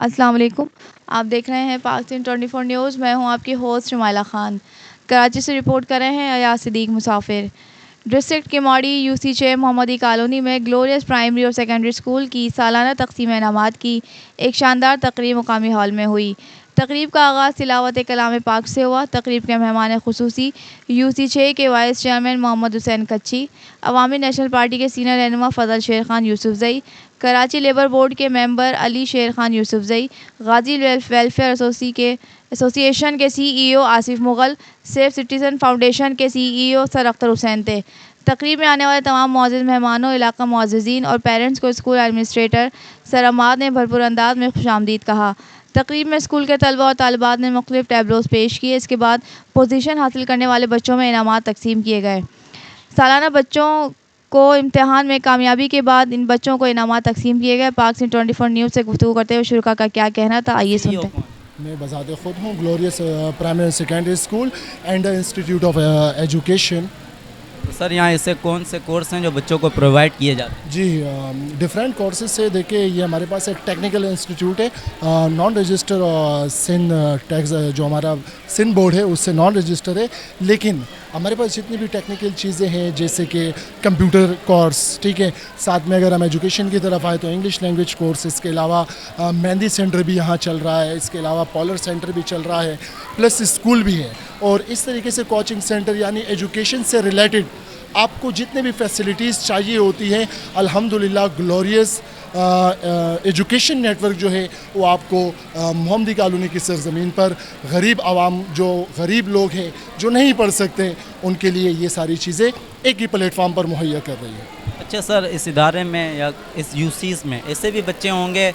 अस्सलाम वालेकुम। आप देख रहे हैं पाकिस्तान 24 न्यूज़। मैं हूं आपकी होस्ट शुमाइला खान। कराची से रिपोर्ट कर रहे हैं अयाज सिद्दीक मुसाफिर। डिस्ट्रिक्ट केमाड़ी यूसी 6 मोहम्मदी कॉलोनी में ग्लोरियस प्राइमरी और सेकेंडरी स्कूल की सालाना तकसीम इनामात की एक शानदार तकरीब मुकामी हॉल में हुई। तकरीब का आगाज़ तिलावत कलाम पाक से हुआ। तकरीब के मेहमान खुसूसी यूसी 6 के वाइस चेयरमैन मोहम्मद हुसैन कच्ची, अवामी नेशनल पार्टी के सीनियर रहनुमा फ़ज़ल शेर खान यूसुफ़ज़ई, कराची लेबर बोर्ड के मेंबर अली शेर खान यूसुफ़ज़ई, गाजी वेलफेयर एसोसिएशन के CEO Asif Mughal, safe citizen foundation के CEO सर अख्तर हुसैन थे। तकरीब में आने वाले तमाम मुअज़्ज़िज़ मेहमानों, इलाका मुअज़्ज़िज़ीन और पेरेंट्स को स्कूल एडमिनिस्ट्रेटर सर अम्माद ने भरपूर अंदाज में खुशामदीद कहा। तकरीब में स्कूल के तलबा और तालिबात ने मुख्तलिफ टैबलोज़ पेश किए। इसके बाद पोजीशन हासिल करने वाले बच्चों में इनामात तकसीम किए गए। सालाना बच्चों को इम्तिहान में कामयाबी के बाद इन बच्चों को इनामात तकसीम किए गए। पाकिस्तान 24 न्यूज़ से गुफ्तगू करते हुए शुरा का क्या कहना था, आइए सुनते हैं। मैं बजाते ख़ुद हूँ glorious primary and secondary school and institute of education. तो सर यहाँ ऐसे कौन से कोर्स हैं जो बच्चों को प्रोवाइड किए जाते हैं? जी, डिफरेंट कोर्सेज से देखिए, ये हमारे पास एक टेक्निकल इंस्टीट्यूट है, नॉन रजिस्टर सिंध टैक्स जो हमारा सिंध बोर्ड है उससे नॉन रजिस्टर है, लेकिन हमारे पास जितनी भी टेक्निकल चीज़ें हैं जैसे कि कंप्यूटर कोर्स, ठीक है, साथ में अगर हम एजुकेशन की तरफ आए तो इंग्लिश लैंग्वेज कोर्स, इसके अलावा मेहंदी सेंटर भी यहाँ चल रहा है, इसके अलावा पॉलर सेंटर भी चल रहा है, प्लस स्कूल भी है। और इस तरीके से कोचिंग सेंटर यानी एजुकेशन से रिलेटेड आपको जितने भी फैसिलिटीज़ चाहिए होती हैं, अल्हम्दुलिल्लाह ग्लोरियस एजुकेशन नेटवर्क जो है वो आपको मोहम्मदी कॉलोनी की सरज़मीन पर गरीब आवाम, जो गरीब लोग हैं जो नहीं पढ़ सकते, उनके लिए ये सारी चीज़ें एक ही प्लेटफॉर्म पर मुहैया कर रही है। अच्छा सर, इस इदारे में या इस यूसीज़ में ऐसे भी बच्चे होंगे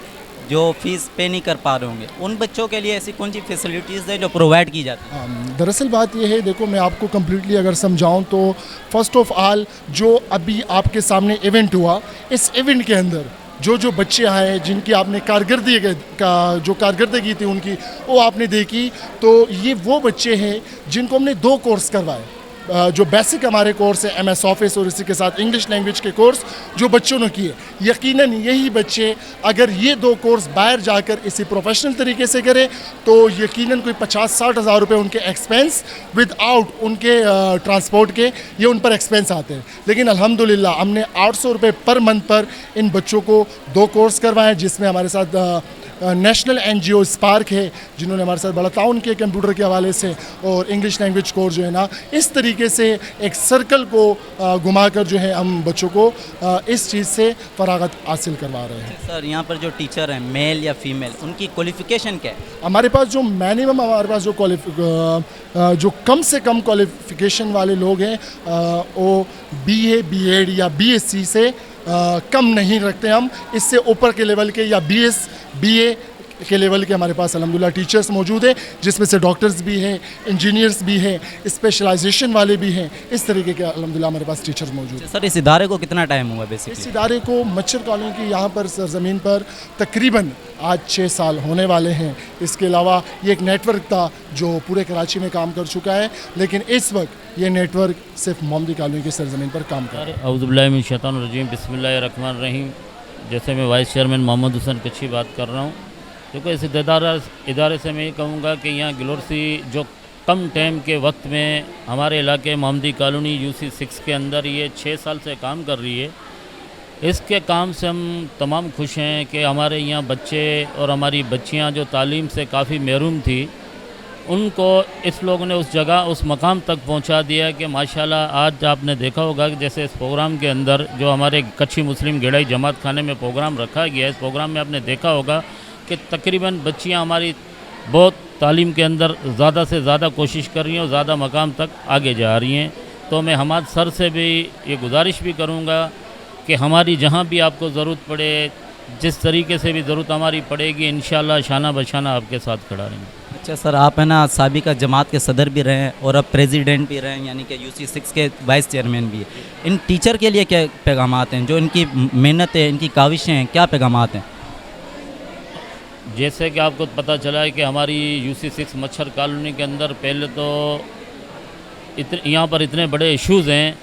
जो फ़ीस पे नहीं कर पा रहे होंगे, उन बच्चों के लिए ऐसी कौन सी फैसिलिटीज़ है जो प्रोवाइड की जाती है? दरअसल बात यह है, देखो मैं आपको कम्प्लीटली अगर समझाऊं तो फ़र्स्ट ऑफ ऑल जो अभी आपके सामने इवेंट हुआ, इस इवेंट के अंदर जो जो बच्चे आए जिनकी आपने कारकर्दगी थी उनकी वो आपने देखी, तो ये वो बच्चे हैं जिनको हमने 2 कोर्स करवाए। जो बेसिक हमारे कोर्स है MS ऑफिस और इसी के साथ इंग्लिश लैंग्वेज के कोर्स जो बच्चों ने किए, यकीनन यही बच्चे अगर ये 2 कोर्स बाहर जाकर इसी प्रोफेशनल तरीके से करें तो यकीनन कोई 50-60 हज़ार रुपये उनके एक्सपेंस विदाउट उनके ट्रांसपोर्ट के ये उन पर एक्सपेंस आते हैं। लेकिन अल्हम्दुलिल्लाह हमने 800 रुपये पर मंथ पर इन बच्चों को 2 कोर्स करवाएं, जिसमें हमारे साथ नेशनल NGO स्पार्क है जिन्होंने हमारे साथ बड़ा ताउन किया कंप्यूटर के हवाले से, और इंग्लिश लैंग्वेज कोर्स जो है ना, इस तरीके से एक सर्कल को घुमाकर जो है हम बच्चों को इस चीज़ से फरागत हासिल करवा रहे हैं। सर यहाँ पर जो टीचर हैं मेल या फीमेल, उनकी क्वालिफ़िकेशन क्या है? हमारे पास जो मिनिमम हमारे पास जो कम से कम क्वालिफ़िकेशन वाले लोग हैं वो BA B.Ed या BSc से कम नहीं रखते हम। इससे ऊपर के लेवल के या BS BA के लेवल के हमारे पास अल्हम्दुलिल्लाह टीचर्स मौजूद हैं, जिसमें से डॉक्टर्स भी हैं, इंजीनियर्स भी हैं, स्पेशलाइजेशन वाले भी हैं। इस तरीके के अल्हम्दुलिल्लाह हमारे पास टीचर्स मौजूद हैं। सर इस इदारे को कितना टाइम हुआ बेसिकली? इस इदारे को मच्छर कॉलोनी की यहाँ पर सरज़मीन पर तकरीबन आज 6 साल होने वाले हैं। इसके अलावा ये एक नेटवर्क था जो पूरे कराची में काम कर चुका है, लेकिन इस वक्त ये नेटवर्क सिर्फ मोहम्मदी कॉलोनी की सरज़मीन पर काम कर रहा है। औज़ुबिल्लाहि मिनश शैतानिर रजीम, बिस्मिल्लाहिर्रहमानिर्रहीम। जैसे मैं वाइस चेयरमैन मोहम्मद हुसैन कच्ची बात कर रहा हूँ। देखो इस इदारे से मैं ये कहूँगा कि यहाँ ग्लोरसी जो कम टाइम के वक्त में हमारे इलाके मोहम्मदी कॉलोनी UC 6 के अंदर ये 6 साल से काम कर रही है। इसके काम से हम तमाम खुश हैं कि हमारे यहाँ बच्चे और हमारी बच्चियाँ जो तालीम से काफ़ी महरूम थी, उनको इस लोगों ने उस जगह उस मकाम तक पहुँचा दिया कि माशाल्लाह आज आपने देखा होगा कि जैसे इस प्रोग्राम के अंदर जो हमारे कच्ची मुस्लिम गेड़ाई जमात खाने में प्रोग्राम रखा गया है, इस प्रोग्राम में आपने देखा होगा कि तकरीबन बच्चियां हमारी बहुत तालीम के अंदर ज़्यादा से ज़्यादा कोशिश कर रही हैं और ज़्यादा मकाम तक आगे जा रही हैं। तो मैं हमाद सर से भी ये गुजारिश भी करूँगा कि हमारी जहाँ भी आपको ज़रूरत पड़े, जिस तरीके से भी ज़रूरत हमारी पड़ेगी, इंशाल्लाह शाना बशाना आपके साथ खड़ा रहेंगे। अच्छा सर, आप है ना साबिका जमात के सदर भी रहे हैं और अब प्रेसिडेंट भी रहे हैं, यानी कि UC 6 के वाइस चेयरमैन भी है। इन टीचर के लिए क्या पैगामात हैं, जो इनकी मेहनत है, इनकी काविशें हैं, क्या पैगामात हैं? जैसे कि आपको पता चला है कि हमारी UC 6 मच्छर कॉलोनी के अंदर पहले तो यहाँ पर इतने बड़े इश्यूज़ हैं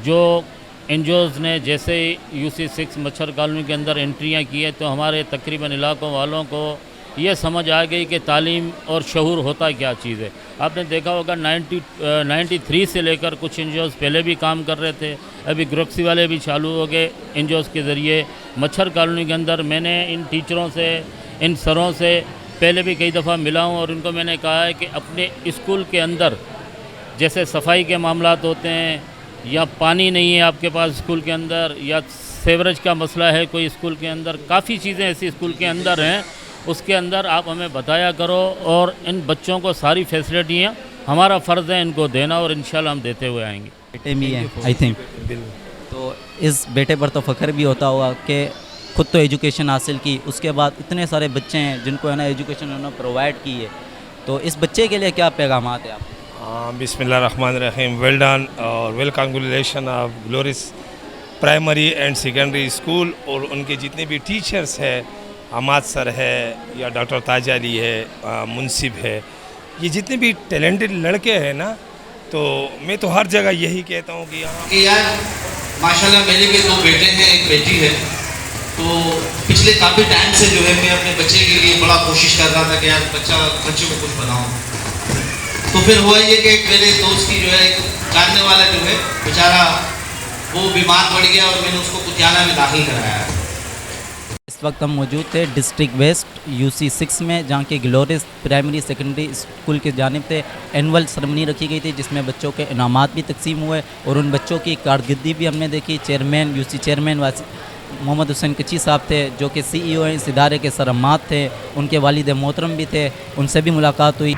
जो NGOs ने जैसे UC 6 मच्छर कॉलोनी के अंदर एंट्रियाँ की है तो हमारे तकरीबन इलाकों वालों को ये समझ आ गई कि तालीम और शऊर होता क्या चीज़ है। आपने देखा होगा 93 से लेकर कुछ एनजीओज़ पहले भी काम कर रहे थे, अभी ग्रोक्सी वाले भी चालू हो गए एनजीओज़ के ज़रिए। मच्छर कॉलोनी के अंदर मैंने इन टीचरों से, इन सरों से पहले भी कई दफ़ा मिला हूँ और उनको मैंने कहा है कि अपने स्कूल के अंदर जैसे सफाई के मामलात होते हैं, या पानी नहीं है आपके पास स्कूल के अंदर, या सेवरेज का मसला है कोई स्कूल के अंदर, काफ़ी चीज़ें ऐसी स्कूल के अंदर हैं, उसके अंदर आप हमें बताया करो और इन बच्चों को सारी फैसिलिटियाँ हमारा फ़र्ज़ है इनको देना और इंशाल्लाह हम देते हुए आएंगे। बेटे भी हैं आई थिंक, तो इस बेटे पर तो फ़ख्र भी होता होगा कि खुद तो एजुकेशन हासिल की, उसके बाद इतने सारे बच्चे हैं जिनको है ना एजुकेशन उन्होंने प्रोवाइड की है, तो इस बच्चे के लिए क्या पैगाम है आप? बिस्मिल्लाहिर्रहमानिर्रहीम, वेल डन और well congratulation of glorious primary and secondary school और उनके जितने भी टीचर्स है, हमाद सर है या डॉक्टर ताजा अली है, मुंसिब है, ये जितने भी टैलेंटेड लड़के हैं ना, तो मैं तो हर जगह यही कहता हूँ कि यहाँ कि यार माशाल्लाह मेरे भी 2 बेटे हैं, एक बेटी है। तो पिछले काफ़ी टाइम से जो है मैं अपने बच्चे के लिए बड़ा कोशिश कर रहा था कि यार बच्चे को कुछ बनाऊँ। तो फिर हुआ ये कि मेरे दोस्त की जो है एक जानने वाला जो है बेचारा वो बीमार पड़ गया और मैंने उसको कुतियाना में दाखिल कराया। इस वक्त हम मौजूद थे डिस्ट्रिक्ट वेस्ट UC 6 में, जहाँ के ग्लोरियस प्राइमरी सेकेंडरी स्कूल की जानिब से एनुअल सेरेमनी रखी गई थी, जिसमें बच्चों के इनामात भी तकसीम हुए और उन बच्चों की कारकर्दगी भी हमने देखी। Chairman UC chairman Mohammad Hussain Kachchi साहब थे, जो कि CEO हैं इस इदारे के सरअमात थे, उनके वालिद मोहतरम भी थे, उनसे भी मुलाकात हुई।